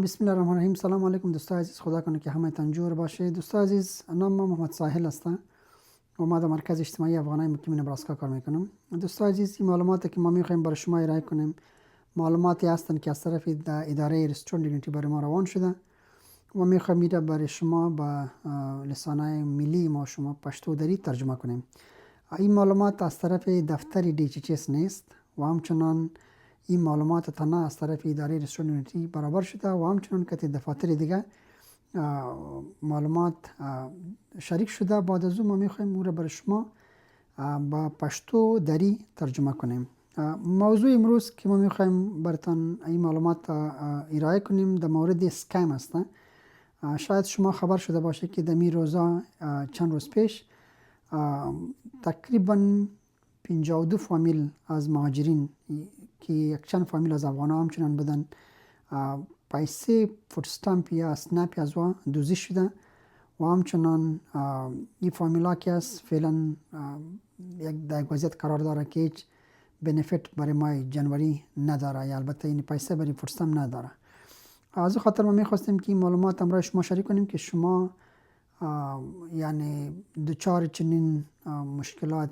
بسم الله الرحمن الرحیم. سلام علیکم دوستان عزیز، خدا کنه که همه‌تان جور باشه. دوستان عزیز، نام من محمد ساحل هستم و ما در مرکز اجتماعی افغانای مقیم نبراسکا کار میکنم. دوستان عزیز، این معلوماتی که ما میخوایم برای شما ارائه کنیم معلوماتی هستند که از طرف اداره رستوران دیگنیتی برای ما روان شده و میخوایم میره برای شما به لسانهای ملی ما شما پشتو دری ترجمه کنیم. این معلومات از طرف دفتر DHHS نیست و همچنان این معلومات تنها از طرف اداره رستوران دیگنیتی برابر شده و همچنان که دفاتر دیگه معلومات شریک شده. بعد از اون ما میخوایم او را برای شما با پشتو دری ترجمه کنیم. موضوع امروز که ما میخوایم براتون این معلومات ارائه کنیم در مورد اسکم است. شاید شما خبر شده باشه که در می روزا چند روز پیش تقریبا 52 فامیل از مهاجرین که یک چند فامیل از افغان ها همچنان بودن پیسه فود استامپ یا اسنپ از وا دزدی شده و همچنان این فامیل ها که از فعلا یک در وضعیت قرار داره که هیچ بنفیت برای ماه جنوری نداره یا البته این پیسه برای فود استامپ نداره. از خاطر ما میخواستیم که این معلومات همراه شما شریک کنیم که شما یعنی دچار چنین مشکلات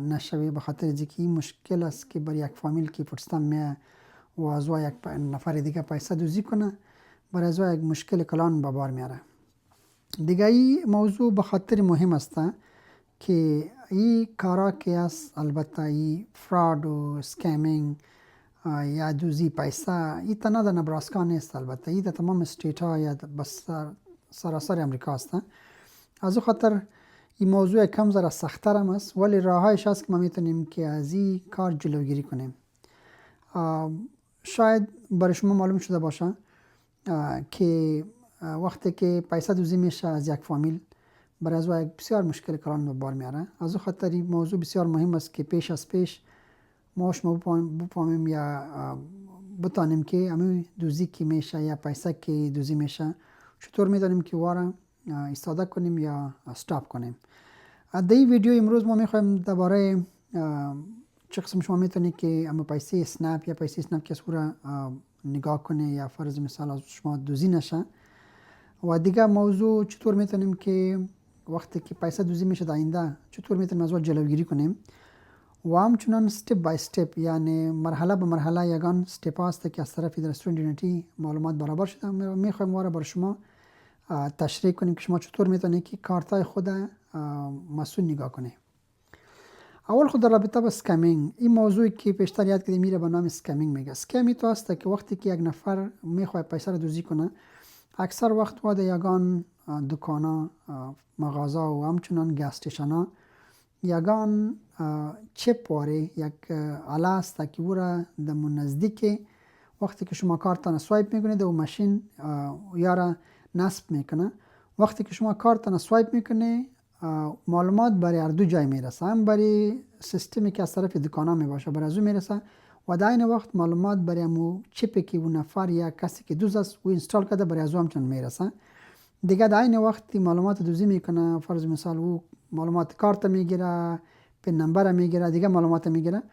نشوی، به خاطر اینکه این مشکل است که برای یک فامیل که فود استامپ میه و از یک نفر دیگه پیسه دزدی کنه، برای از یک مشکل کلان به بار میاره. دیگه این موضوع به خاطر مهم است که این کارا که است، البته این فراد و اسکیمینگ یا دزدی پیسه، این تنها در نبراسکا نیست، البته این در تمام استیت ها یا سراسر امریکا است. از خاطر این موضوع کم ذره سخت‌تر هم است، ولی راهایش هست که ما میتونیم که از این کار جلوگیری کنیم. شاید برای شما معلوم شده باشه که وقتی که پیسه دزدی میشه از یک فامیل، برای از یک بسیار مشکل کلان به بار میاره. از خاطر این موضوع بسیار مهم است که پیش از پیش ما شما بفهمیم یا بتانیم که همین دزدی که میشه یا پیسه که دزدی میشه چطور میتونیم که واره استفاده کنیم یا استاپ کنیم. در این ویدیو امروز ما میخوایم درباره چه قسم شما میتونید که اما پیسه اسنپ یا پیسه اسنپ که صورت نگاه کنه یا فرض مثال از شما دزدی نشه، و دیگه موضوع چطور میتونیم که وقتی که پیسه دزدی میشه آینده چطور میتونیم از اون جلوگیری کنیم. و همچنان استپ بای استپ یعنی مرحله به مرحله یگان استپ هست که از طرف رستوران دیگنیتی معلومات برابر شده. میخوایم واره برای شما تشریح کنیم که شما چطور میتونید که کارتای خود مسئول نگاه کنه. اول خود در رابطه با اسکیمینگ، این موضوعی که پیشتر یاد کردیم میره به نام اسکیمینگ میگه. اسکیمی تو است که وقتی که یک نفر میخواد پیسه رو دزدی کنه، اکثر وقت واد یگان دکانا، مغازه و همچنان گاز استیشنا یگان چپ واره یک آله است که او را در نزدیک وقتی که شما کارتان سوایپ میکنید و ماشین یارا نصب میکنه، وقتی که شما کارتان سوایپ میکنه معلومات برای هر دو جای میرسه، هم برای سیستمی که از طرف دکانا میباشه برای از او میرسه و در این وقت معلومات برای امو چپی که اون نفر یا کسی که دوز است او اینستال کرده برای از او همچنان میرسه. دیگه در این وقت معلومات دزدی میکنه، فرض مثال او معلومات کارت میگیره، پن نمبر میگیره، دیگه معلومات میگیره.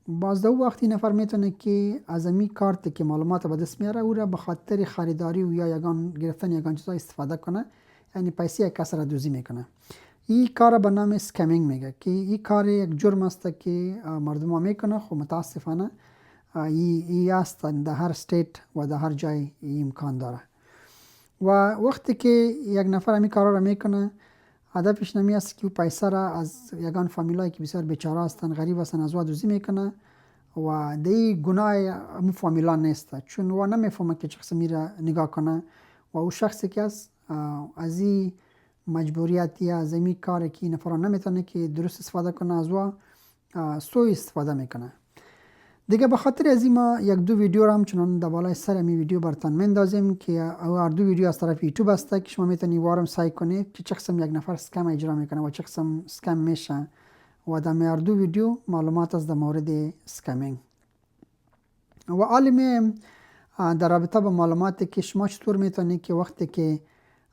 باز دو وقتی نفر میتونه که از امی کارت که معلومات به دست میاره او را به خاطر خریداری و یا یگان گرفتن یگان چیزا استفاده کنه، یعنی پیسه کس را دزدی میکنه. این کار به نام اسکیمینگ میگه که این کار یک جرم است که مردم ها میکنه. خب متاسفانه این است در هر استیت و در هر جای این امکان داره. و وقتی که یک نفر همین کارا را میکنه، هدفش نمی است که پیسه را از یگان فامیلایی که بسیار بیچاره هستن، غریب هستن، از او دزدی میکنه و دی گناه همون فامیلا نیست، چون او نمیفهمه که چه قسم میره نگاه کنه و او شخصی که از این مجبوریت یا از این کاری که این نفر نمیتونه که درست استفاده کنه از او سوء استفاده میکنه. دیگه به خاطر از این ما یک دو ویدیو را همچنان در بالای سر می ویدیو براتون میندازیم که هر دو ویدیو از طرف یوتیوب است که شما میتونید وارم سعی کنید که چه قسم یک نفر اسکم اجرا میکنه و چه قسم اسکم میشه و در هر دو ویدیو معلومات از در مورد اسکیمینگ. و عالم در رابطه با معلوماتی که شما چطور میتونید که وقتی که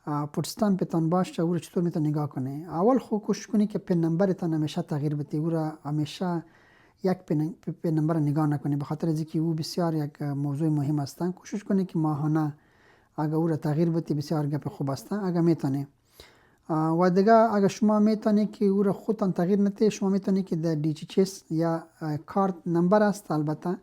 فود استامپتان باشه او را چطور میتونید نگاه کنید. اول خود کوشش کنید که پن نمبرتان همیشه تغییر بدید، او را همیشه یک پن نمبر نگاه نکنید، به خاطر از اینکه او بسیار یک موضوع مهم است. کوشش کنید که ماهانه اگه او را تغییر بدی بسیار گپ خوب است. اگه میتونه و دیگه اگه شما میتونه که او را خودتان تغییر نده، شما میتونه که در DHHS یا کارت نمبر است البته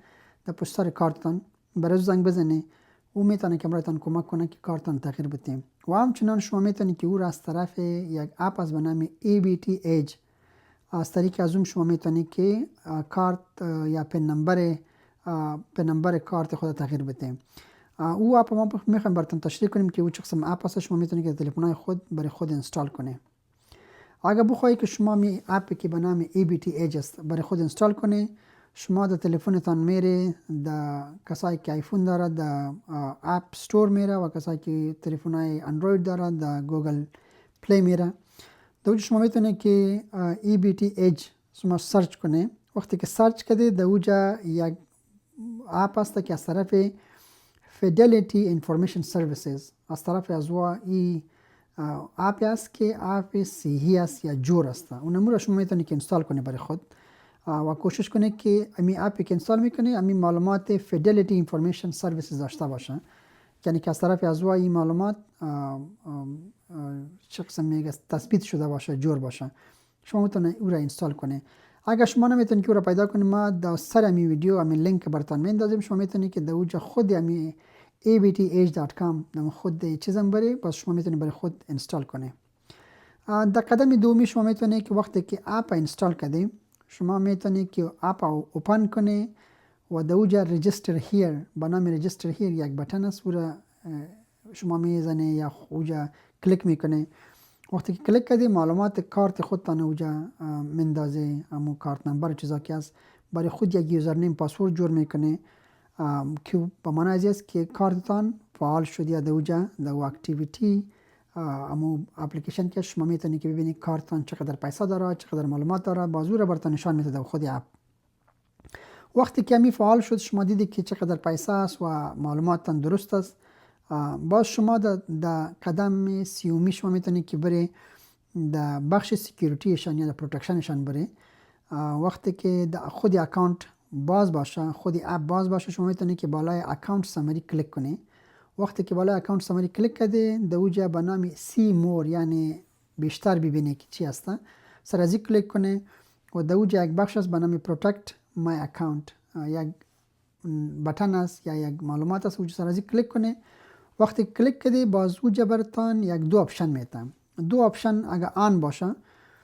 در پشت سر کارتتان برای زنگ بزنه، او میتونه که برایتان کمک کنه که کارتتان تغییر بده. و همچنان شما میتونه که او را از طرف یک اپ از به نام ABT Edge از طریق از اون شما میتونه که کارت یا پن نمبر کارت خود تغییر بده. او اپ ما میخوایم براتون تشریح کنیم که او چه قسم اپ است. شما میتونید که تلفن‌های خود برای خود اینستال کنه. اگر بخواهید که شما می اپی که به نام ABT Edge است برای خود اینستال کنه، شما در تلفنتان میره، در کسایی که آیفون داره در اپ استور میره و کسایی که تلفن‌های اندروید داره در گوگل پلی میره. در شما میتونه که ABT Edge شما سرچ کنه. وقتی که سرچ کرده در اوجا یک اپ است که از طرف Fidelity Information Services از طرف از ای اپی است که اپ صحیح است یا جور است. اونم رو شما میتونید که اینستال کنه برای خود و کوشش کنه که امی اپی که اینستال میکنه امی معلومات Fidelity Information Services داشته باشه، یعنی که از طرف از این معلومات چه قسم میگه تثبیت شده باشه، جور باشه. شما میتونه او را اینستال کنه. اگر شما نمیتونید که او را پیدا کنید، ما در سر امی ویدیو امی لینک براتون میندازیم. شما میتونید که در اوجا خود امی abtedge.com نام خود چیزم بره، باز شما میتونید برای خود اینستال کنه. در قدم دومی شما میتونید که وقتی که اپ اینستال کردیم، شما میتونید که اپ اوپن کنه و در اوجا رجیستر هیر با نام رجیستر هیر یک بٹن است، او را شما میزنه یا اوجا کلیک میکنه. وقتی که کلیک کردی معلومات کارت خودتان اوجا مندازه، همون کارت نمبر چیزا که است، برای خود یک یوزرنیم پاسورد جور میکنه که با معنی از است که کارتتان فعال شد یا در اوجا در اکتیویتی همون اپلیکیشن که شما میتونید که ببینید کارتتان چقدر پیسه داره، چقدر معلومات داره، بازو را براتون نشان میده در خود اپ. وقتی که می فعال شد شما دیدید که چقدر پیسه است و معلوماتتان درست است، باز شما در قدم سیومی شما میتونید که بری در بخش سکیوریتیشان یا در پروتکشنشان بری. وقتی که خود اکانت باز باشه، خود اپ باز باشه، شما میتونید که بالای اکانت سامری کلیک کنی. وقتی که بالای اکانت سامری کلیک کرده در اوجا به نام سی مور یعنی بیشتر ببینید که چی هست، سر از کلیک کنه و در اوجا یک بخش است به نام پروتکت مای اکانت، یک بٹن است یا یک معلومات است، اوجا سر از کلیک کنه. وقتی کلیک کردی باز اوجا براتون یک دو آپشن میده. دو آپشن اگر آن باشه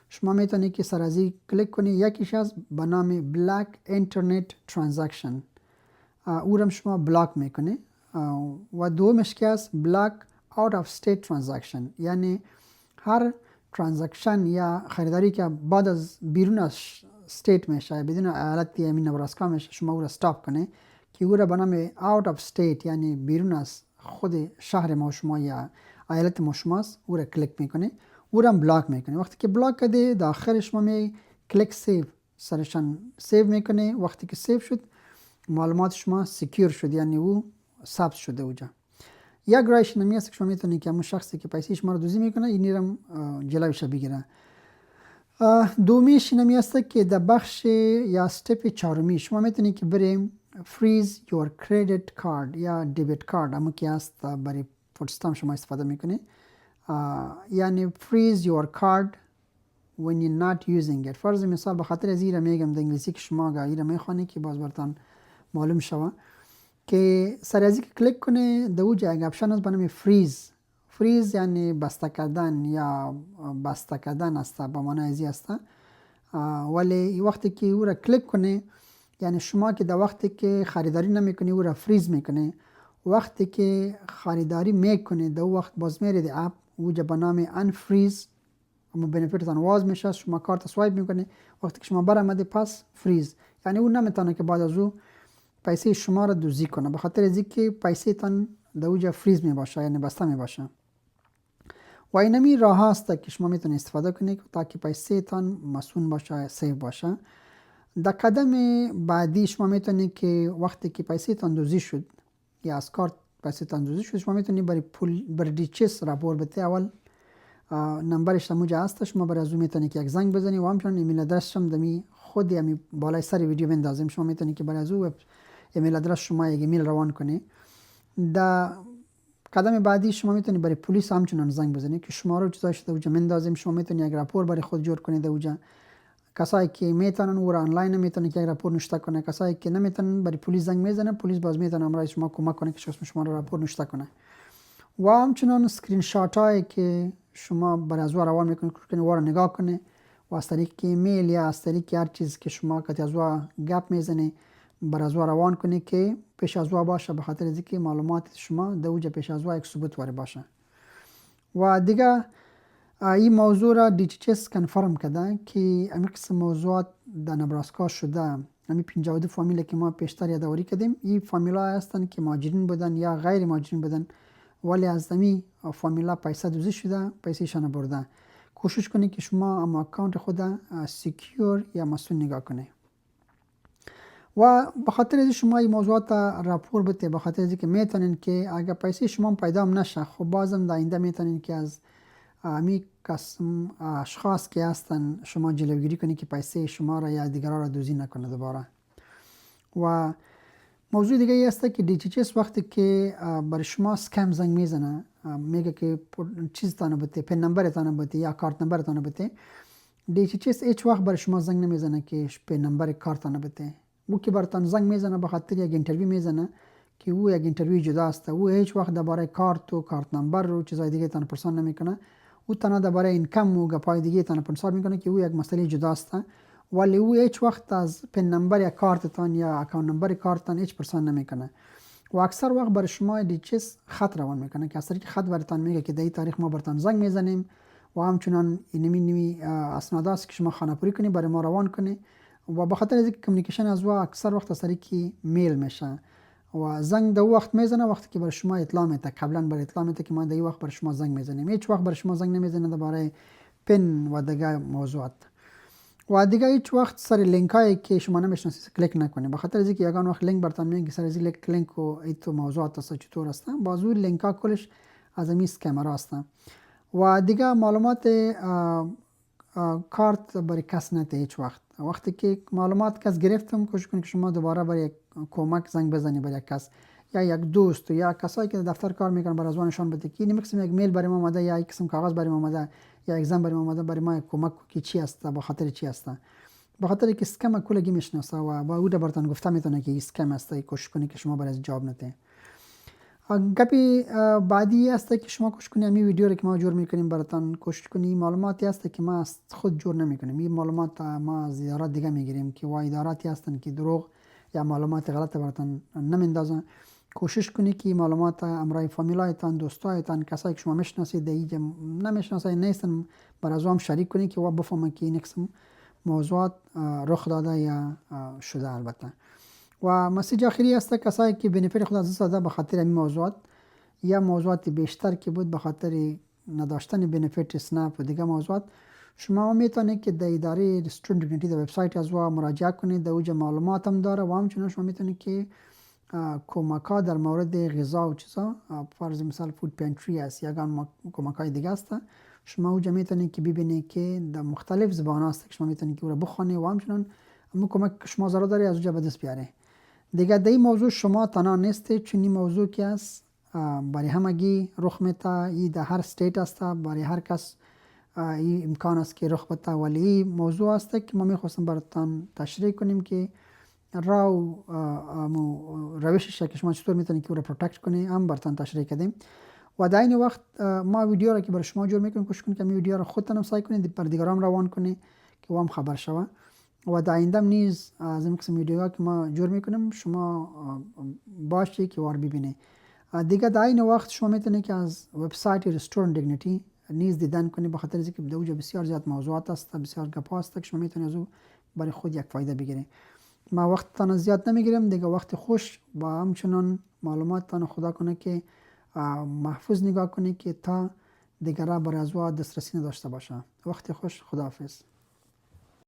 شما میتونید که سر از کلیک کنی. یکیش از به نام بلاک اینترنت ترانزکشن، او را شما بلاک میکنه و دومش که است بلاک اوت اف استیت ترانزکشن، یعنی هر ترانزکشن یا خریداری که بعد از بیرون از استیت میشه، بدون ایالت یمین نبراسکا میشه، شما او را استاپ کنه که او را به نام اوت اف استیت یعنی بیرون از خود شهر ما شما یا ایالت ما شماست، او را کلیک میکنه، او را بلاک میکنه. وقتی که بلاک کرده در آخر شما می کلیک سیو سرشان سیو میکنه. وقتی که سیو شد معلومات شما سکیور شد، یعنی او ثبت شده اوجا. یک رایش نمی است که شما میتونید که همون شخصی که پیسه شما رو دزدی میکنه این رو جلوش بگیره. دومیش نمی است که در بخش یا استپ چهارمی شما میتونید که بریم فریز یور کردیت کارت یا دیبیت کارت، همون که است برای فودستام شما استفاده میکنه، یعنی freeze your card when you're not using it. فرض مثال به خاطر از ایره میگم در انگلیسی که شما اگر ایره میخوانی که باز براتون معلوم شوه که سر از که کلیک کنه در اوجا یک اپشن است به نام فریز یعنی بسته کردن یا بسته کردن است، با معنی ازی است. ولی وقتی که او را کلیک کنه یعنی شما که در وقتی که خریداری نمیکنی او را فریز میکنه، وقتی که خریداری میکنه در وقت باز میره در اپ اوجا به نام انفریز، اما بنفیتتان واز میشه، شما کارت سوایپ میکنه. وقتی که شما برآمده پس فریز، یعنی اون نمیتونه که بعد از او پیسه شما را دزدی کنه، به خاطر از اینکه پیسه تان در اوجا فریز میباشه یعنی بسته میباشه. و اینمی راه هست که شما میتونید استفاده کنید تا که پیسه تان مسون باشه، سیو باشه. در قدم بعدی شما میتونید که وقتی که پیسه تان دزدی شد یا از کارت پیسه تان دزدی شد، شما میتونید برای دیچس راپور بده. اول نمبرش همونجا هست، شما برای از اون میتونید که یک زنگ بزنید و همچنان ایمیل ادرس هم دمی خود یمی بالای سر ویدیو بندازیم. شما میتونید که برای از اون ایمیل ادرس شما یک ایمیل روان کنید. در قدم بعدی شما میتونید برای پلیس همچنان زنگ بزنید که شما رو چیزا شده اوجا مندازیم. شما میتونید یک راپور برای خود جور کنید اوجا. کسایی که میتونن او را آنلاین میتونن که یک راپور نوشته کنه. کسایی که نمیتونن برای پلیس زنگ میزنه، پلیس باز میتونه امرای شما کمک کنه که شما را راپور نوشته کنه. و همچنان اسکرین شات هایی که شما برای از روان میکنید که وارا نگاه کنه و از طریق ایمیل یا از طریق هر چیز که شما که از گپ میزنه برای از روان کنه که پیش از باشه، به خاطر اینکه معلومات شما در اوج پیش از یک ثبوت واره باشه. و دیگه این موضوع را DHS کنفرم کرده که این قسم موضوعات در نبراسکا شده. همین 52 فامیل که ما پیشتر یادآوری کردیم، این فامیلا هستن که مهاجرین بودن یا غیر مهاجرین بودن، ولی از همین فامیلا پیسه دوزی شده، پیسهشان برده. کوشش کنید که شما اما اکانت خود سیکیور یا مسئول نگاه کنید. و به خاطر از شما این موضوعات راپور بده، به خاطر از که میتونین که اگر پیسه شما پیدا نشه، خب بازم در آینده میتونین که از امی قسم اشخاص که هستن شما جلوگیری کنید که پیسه شما را یا دیگران را دوزی نکنه دوباره. و موضوع دیگه ای است که DHS وقتی که برای شما اسکم زنگ میزنه، میگه که چیز تانه بده، پن نمبر تانه بده یا کارت نمبر تانه بده، DHS هیچ وقت برای شما زنگ نمیزنه که پن نمبر کارت تانه بده. او که براتون زنگ میزنه به خاطر یک اینترویو میزنه که او یک اینترویو جدا است. او هیچ وقت درباره کارت و کارت نمبر و چیزای دیگه تان پرسان نمیکنه. او تنها درباره اینکم و گپای دیگه تان پرسان میکنه که او یک مسئله جدا است، ولی او هیچ وقت از پن نمبر یا کارت تان یا اکاونت نمبر کارت تان هیچ پرسان نمیکنه. و اکثر وقت برای شما DHS خط روان میکنه که از طریق خط براتون میگه که در این تاریخ ما براتون زنگ میزنیم و همچنان اینمی اسناد است که شما خانه‌پوری کنید برای ما روان کنید. و به خاطر اینکه کمیونیکیشن از اکثر وقت از طریق میل میشه و زنگ در وقت میزنه وقتی که برای شما اطلاع میده، قبلا برای اطلاع میده که ما در این وقت برای شما زنگ میزنیم. هیچ وقت برای شما زنگ نمیزنه درباره پن و دیگه موضوعات. و دیگه هیچ وقت سر لینک هایی که شما نمیشناسید کلیک نکنید، به خاطر اینکه یگان وقت لینک براتون میگه سر از لینک و ایتو موضوعات است چطور هستن، بازو لینک ها کلش از این کامera هستن. و دیگه معلومات کارت برای کس نده. هیچ وقتی که معلومات کس گرفتم کوشش کنید که شما دوباره برای کمک زنگ بزنید برای کس یا یک دوست یا کسایی که دفتر کار میکنن برای ازوانشان بده که نمی‌خواستم یک میل برای ما اومده یا یک قسم کاغذ برای ما اومده یا اگزم برای ما اومده برای ما کمک کی چی است، به خاطر چی است، به خاطر که اسکم کلگی میشناسه و با او براتون گفته میتونه که اسکم است. کوشش کنید که شما برای جواب نده. گپی بعدی است که شما کوشش کنید این ویدیو رو که ما جور میکنیم براتون کوشش کنید معلوماتی است که ما خود جور نمیکنیم. این معلومات ما از ادارات دیگه میگیریم که وای اداراتی هستن که دروغ یا معلومات غلط براتون نمیندازن. کوشش کنید که معلومات امرای فامیلایتان، دوستایتان، کسایی که شما میشناسید دیگه نمیشناسید نیستن برای ازوام شریک کنید که و بفهمن که این قسم موضوعات رخ داده یا شده. البته و مسیج آخری است کسایی که بنفیت خود از دست به خاطر این موضوعات یا موضوعات بیشتر که بود به خاطر نداشتن بنفیت اسنپ و دیگه موضوعات، شما میتونید که در اداره رستورانت دیگنیتی در وبسایت از و مراجعه کنید. در اوج معلومات هم داره و همچنین شما میتونید که کمک‌ها در مورد غذا و چیزا، فرض مثال فود پنتری است یا کمک‌های دیگه است، شما اوج میتونید که ببینید که در مختلف زبان است که شما میتونید که او را بخونید و همچنین اما کمک شما ضرورت داره از اونجا به دست بیاره. دیگه در این موضوع شما تنها نیستید، چون این موضوع که است برای همگی رخ میده. این در هر استیت است، برای هر کس این امکان است که رخ بده، ولی این موضوع است که ما میخواستم براتون تشریح کنیم که روشش که شما چطور میتونید که او را پروتکت کنید هم براتون تشریح کردیم. و در این وقت ما ویدیو را که برای شما جور میکنیم کوشش کنید که این ویدیو را خودتان هم سعی کنید بر دیگران روان کنید که هم خبر شوه. و در آینده نیز از این قسم ویدیوها که ما جور میکنیم شما باشید که وار ببینید. دیگه در این وقت شما میتونید که از وبسایت رستورانت دیگنیتی نیز دیدن کنید، به خاطر اینکه در اونجا بسیار زیاد موضوعات است، بسیار گپا است که شما میتونید از او برای خود یک فایده بگیرید. ما وقتتان زیاد نمیگیرم دیگه، وقت خوش با همچنان معلوماتتان خدا کنه که محفوظ نگاه کنید که تا دیگران برای از او دسترسی نداشته باشه. وقت خوش، خداحافظ.